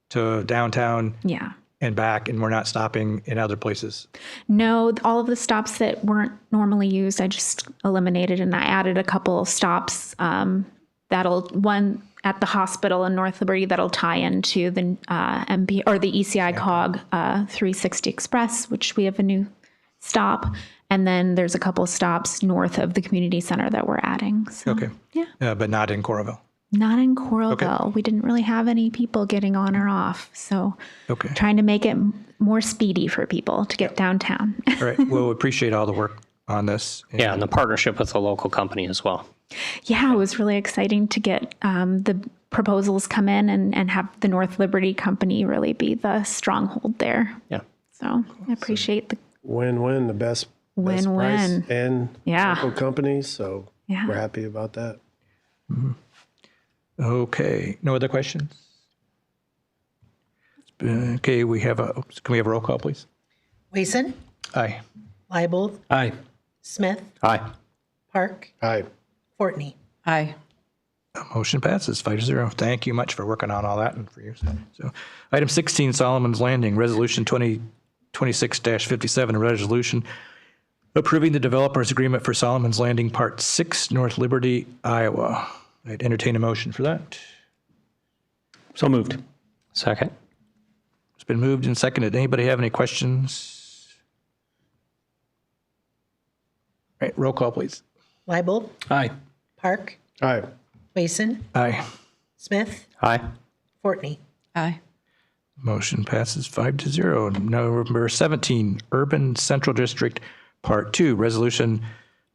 to downtown Yeah. and back, and we're not stopping in other places. No, all of the stops that weren't normally used, I just eliminated, and I added a couple of stops. One at the hospital in North Liberty that'll tie into the MP or the ECI COG 360 Express, which we have a new stop, and then there's a couple of stops north of the community center that we're adding. So, Okay. Yeah. But not in Coralville. Not in Coralville. We didn't really have any people getting on or off, so Okay. trying to make it more speedy for people to get downtown. All right. Well, we appreciate all the work on this. Yeah, and the partnership with the local company as well. Yeah, it was really exciting to get the proposals come in and have the North Liberty Company really be the stronghold there. Yeah. So I appreciate the Win-win, the best Win-win. price and Yeah. local companies. So Yeah. we're happy about that. Okay. No other questions? Okay. Can we have a roll call, please? Wason, Aye. Leibold, Aye. Smith, Aye. Park, Aye. Fortney. Aye. Motion passes 5-0. Thank you much for working on all that and for your. So, item 16, Solomon's Landing, Resolution 2026-57, a resolution approving the developer's agreement for Solomon's Landing, Part 6, North Liberty, Iowa. I'd entertain a motion for that. So moved. Second. It's been moved and seconded. Anybody have any questions? right, roll call, please. Leibold, Aye. Park, Aye. Wason, Aye. Smith, Aye. Fortney. Aye. Motion passes 5-0. Number 17, Urban Central District Part 2, Resolution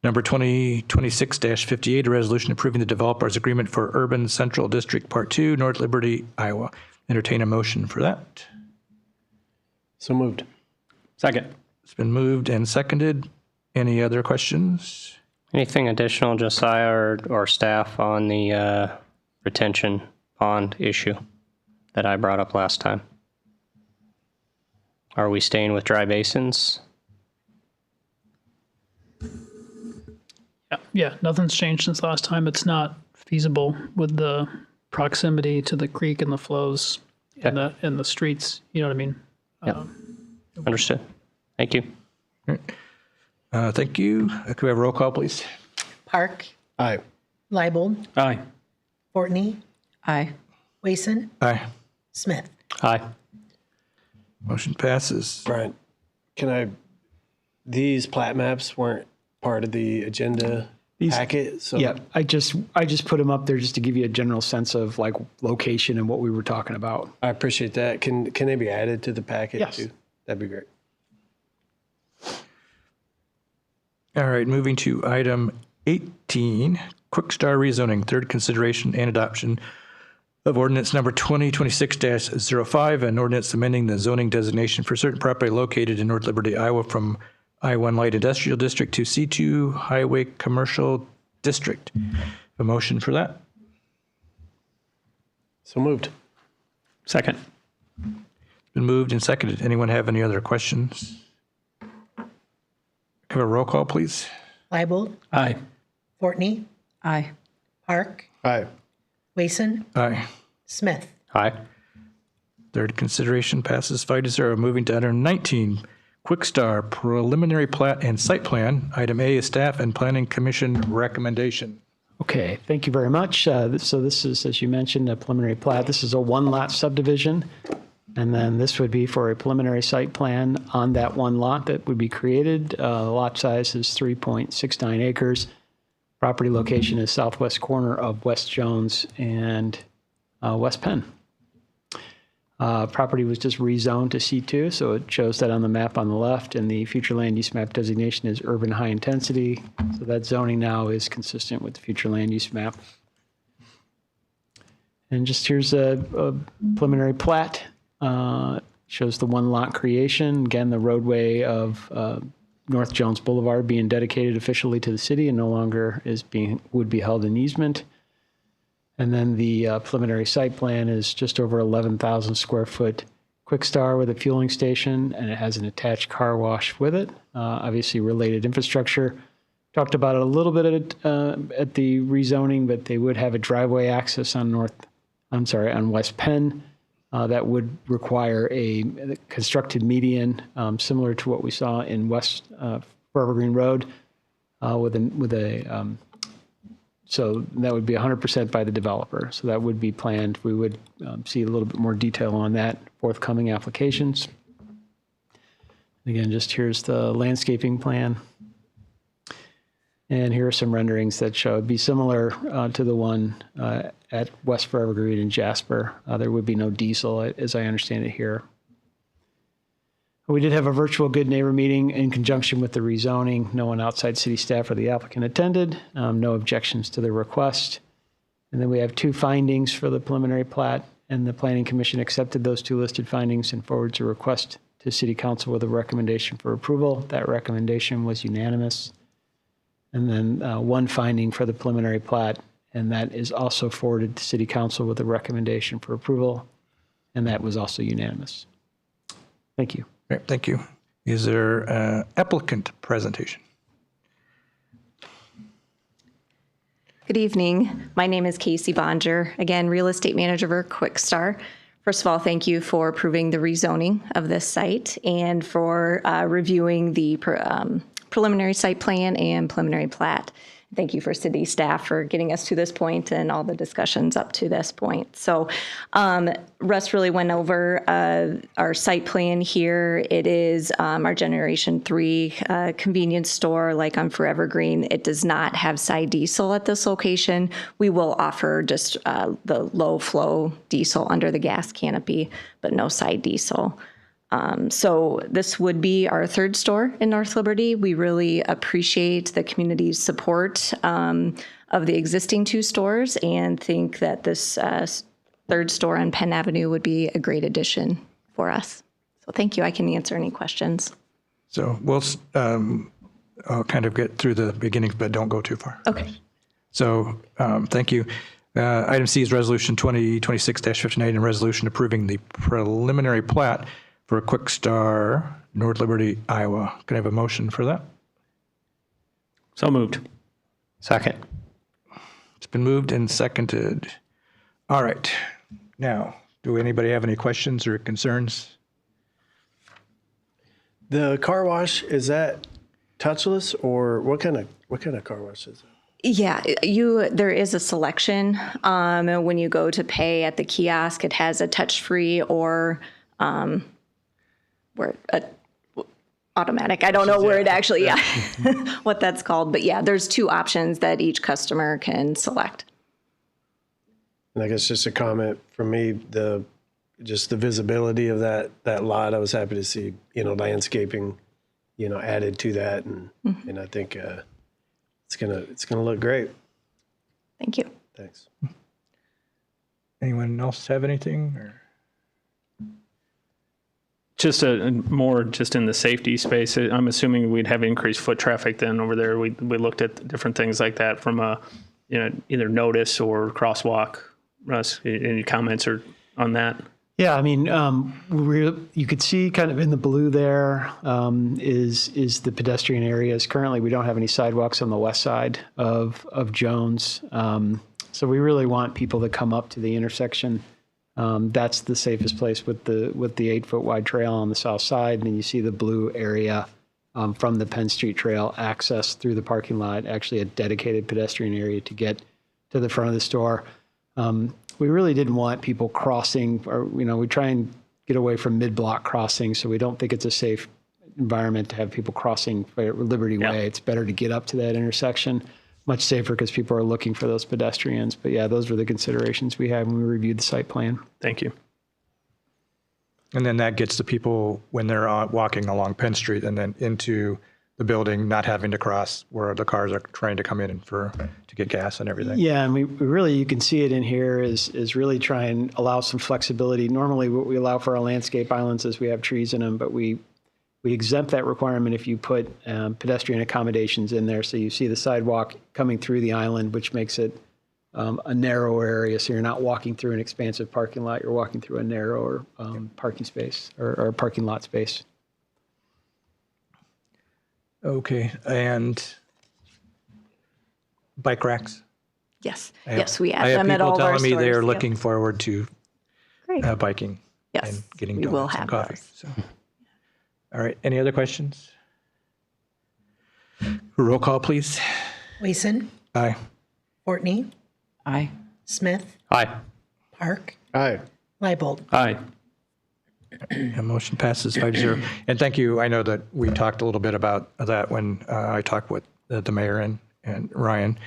number 2026-58, a resolution approving the developer's agreement for Urban Central District Part 2, North Liberty, Iowa. Entertain a motion for that. So moved. Second. It's been moved and seconded. Any other questions? Anything additional, Josiah or staff, on the retention pond issue that I brought up last time? Are we staying with dry basins? Yeah, nothing's changed since last time. It's not feasible with the proximity to the creek and the flows and the streets. You know what I mean? Yep. Understood. Thank you. Thank you. Could we have a roll call, please? Park, Aye. Leibold, Aye. Fortney, Aye. Wason, Aye. Smith. Aye. Motion passes. Brian, these plat maps weren't part of the agenda packet, so Yeah, I just put them up there just to give you a general sense of like location and what we were talking about. I appreciate that. Can they be added to the packet Yes. too? That'd be great. All right, moving to item 18, Quick Star rezoning, third consideration and adoption of ordinance number 2026-05, an ordinance amending the zoning designation for certain property located in North Liberty, Iowa from I-1 Light Industrial District to C2 Highway Commercial District. A motion for that? So moved. Second. Been moved and seconded. Anyone have any other questions? Have a roll call, please. Leibold, Aye. Fortney, Aye. Park, Aye. Wason, Aye. Smith. Aye. Third consideration passes 5-0. Moving to item 19, Quick Star preliminary plat and site plan. Item A is staff and planning commission recommendation. Okay, thank you very much. So this is, as you mentioned, a preliminary plat. This is a one-lot subdivision. And then this would be for a preliminary site plan on that one lot that would be created. Lot size is 3.69 acres. Property location is southwest corner of West Jones and West Penn. Property was just rezoned to C2, so it shows that on the map on the left, and the future land use map designation is urban high intensity. So that zoning now is consistent with the future land use map. And just here's a preliminary plat. Shows the one lot creation. Again, the roadway of North Jones Boulevard being dedicated officially to the city and no longer would be held in easement. And then the preliminary site plan is just over 11,000 square foot Quick Star with a fueling station, and it has an attached car wash with it. Obviously related infrastructure. Talked about it a little bit at the rezoning, but they would have a driveway access on West Penn. That would require a constructed median, similar to what we saw in West Forever Green Road, so that would be 100% by the developer. So that would be planned. We would see a little bit more detail on that forthcoming applications. Again, just here's the landscaping plan. And here are some renderings that show it'd be similar to the one at West Forever Green in Jasper. There would be no diesel, as I understand it here. We did have a virtual good neighbor meeting in conjunction with the rezoning. No one outside city staff or the applicant attended. No objections to the request. And then we have two findings for the preliminary plat, and the Planning Commission accepted those two listed findings and forwards a request to City Council with a recommendation for approval. That recommendation was unanimous. And then one finding for the preliminary plat, and that is also forwarded to City Council with a recommendation for approval, and that was also unanimous. Thank you. All right, thank you. Is there an applicant presentation? Good evening. My name is Casey Bonger, again, real estate manager for Quick Star. First of all, thank you for approving the rezoning of this site and for reviewing the preliminary site plan and preliminary plat. Thank you for city staff for getting us to this point and all the discussions up to this point. So Russ really went over our site plan here. It is our Generation 3 convenience store like on Forever Green. It does not have side diesel at this location. We will offer just the low flow diesel under the gas canopy, but no side diesel. So this would be our third store in North Liberty. We really appreciate the community's support of the existing 2 stores and think that this third store on Penn Avenue would be a great addition for us. So thank you. I can answer any questions. So we'll I'll kind of get through the beginnings, but don't go too far. Okay. So thank you. Item C is Resolution 2026-59 and resolution approving the preliminary plat for Quick Star, North Liberty, Iowa. Can I have a motion for that? So moved. Second. It's been moved and seconded. All right. Now, do anybody have any questions or concerns? The car wash, is that touchless or what kind of car wash is it? Yeah, there is a selection. When you go to pay at the kiosk, it has a touch-free or automatic. I don't know where it actually, what that's called. But yeah, there's 2 options that each customer can select. And I guess just a comment from me, just the visibility of that lot. I was happy to see, landscaping, added to that. And I think it's gonna look great. Thank you. Thanks. Anyone else have anything? Or? Just more just in the safety space. I'm assuming we'd have increased foot traffic then over there. We looked at different things like that from either notice or crosswalk. Russ, any comments on that? Yeah, I mean, you could see kind of in the blue there is the pedestrian areas. Currently, we don't have any sidewalks on the west side of Jones. So we really want people to come up to the intersection. That's the safest place with the 8-foot wide trail on the south side. And then you see the blue area from the Penn Street Trail access through the parking lot, actually a dedicated pedestrian area to get to the front of the store. We really didn't want people crossing, or, we try and get away from mid-block crossing, so we don't think it's a safe environment to have people crossing Liberty Way. It's better to get up to that intersection. Much safer because people are looking for those pedestrians. But yeah, those were the considerations we had when we reviewed the site plan. Thank you. And then that gets the people when they're walking along Penn Street and then into the building, not having to cross where the cars are trying to come in to get gas and everything. Yeah, and we really, you can see it in here, is really try and allow some flexibility. Normally what we allow for our landscape islands is we have trees in them, but we exempt that requirement if you put pedestrian accommodations in there. So you see the sidewalk coming through the island, which makes it a narrow area. So you're not walking through an expansive parking lot. You're walking through a narrower parking space or parking lot space. Okay, and bike racks? Yes. Yes, we add I have them at all people of our telling me they are stores. Yep. looking forward to Great. biking Yes, and getting we will donuts and have coffee. those. So. All right, any other questions? Roll call, please. Wason, Aye. Fortney, Aye. Smith, Aye. Park, Aye. Leibold. Aye. The motion passes 5-0. And thank you. I know that we talked a little bit about that when I talked with the mayor and Ryan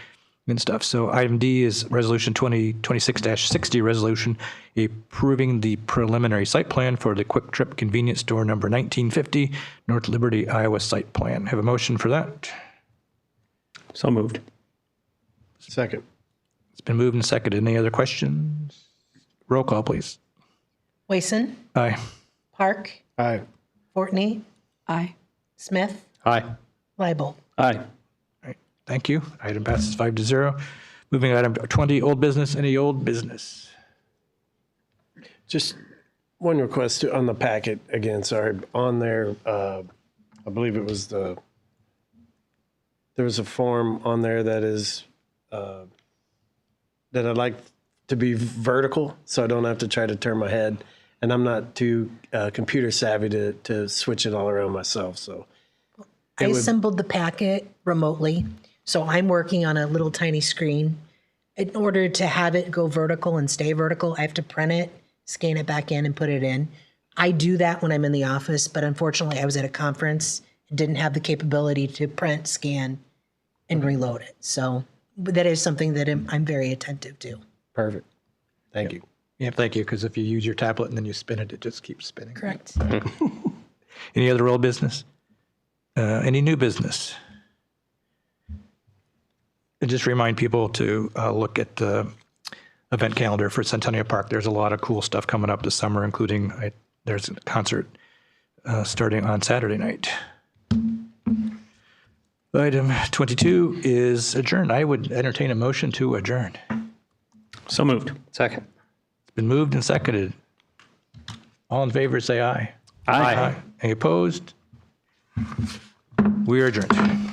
and stuff. So item D is resolution 2026-60, resolution approving the preliminary site plan for the Quick Trip Convenience Store number 1950, North Liberty, Iowa site plan. Have a motion for that? So moved. Second. It's been moved and seconded. Any other questions? Roll call, please. Wason, Aye. Park, Aye. Fortney, Aye. Smith, Aye. Leibold. Aye. Thank you. Item passes 5-0. Moving to item 20, old business. Any old business? Just one request on the packet again. Sorry, on there. I believe it was there was a form on there that is that I'd like to be vertical, so I don't have to try to turn my head. And I'm not too computer savvy to switch it all around myself. So I assembled the packet remotely. So I'm working on a little tiny screen. In order to have it go vertical and stay vertical, I have to print it, scan it back in, and put it in. I do that when I'm in the office, but unfortunately I was at a conference and didn't have the capability to print, scan, and reload it. So but that is something that I'm very attentive to. Perfect. Thank you. Yeah, thank you, because if you use your tablet and then you spin it, it just keeps spinning. Correct. Any other old business? Any new business? And just remind people to look at the event calendar for Centennial Park. There's a lot of cool stuff coming up this summer, including there's a concert starting on Saturday night. Item 22 is adjourn. I would entertain a motion to adjourn. So moved. Second. It's been moved and seconded. All in favor, say aye. Aye. Any opposed? We are adjourned.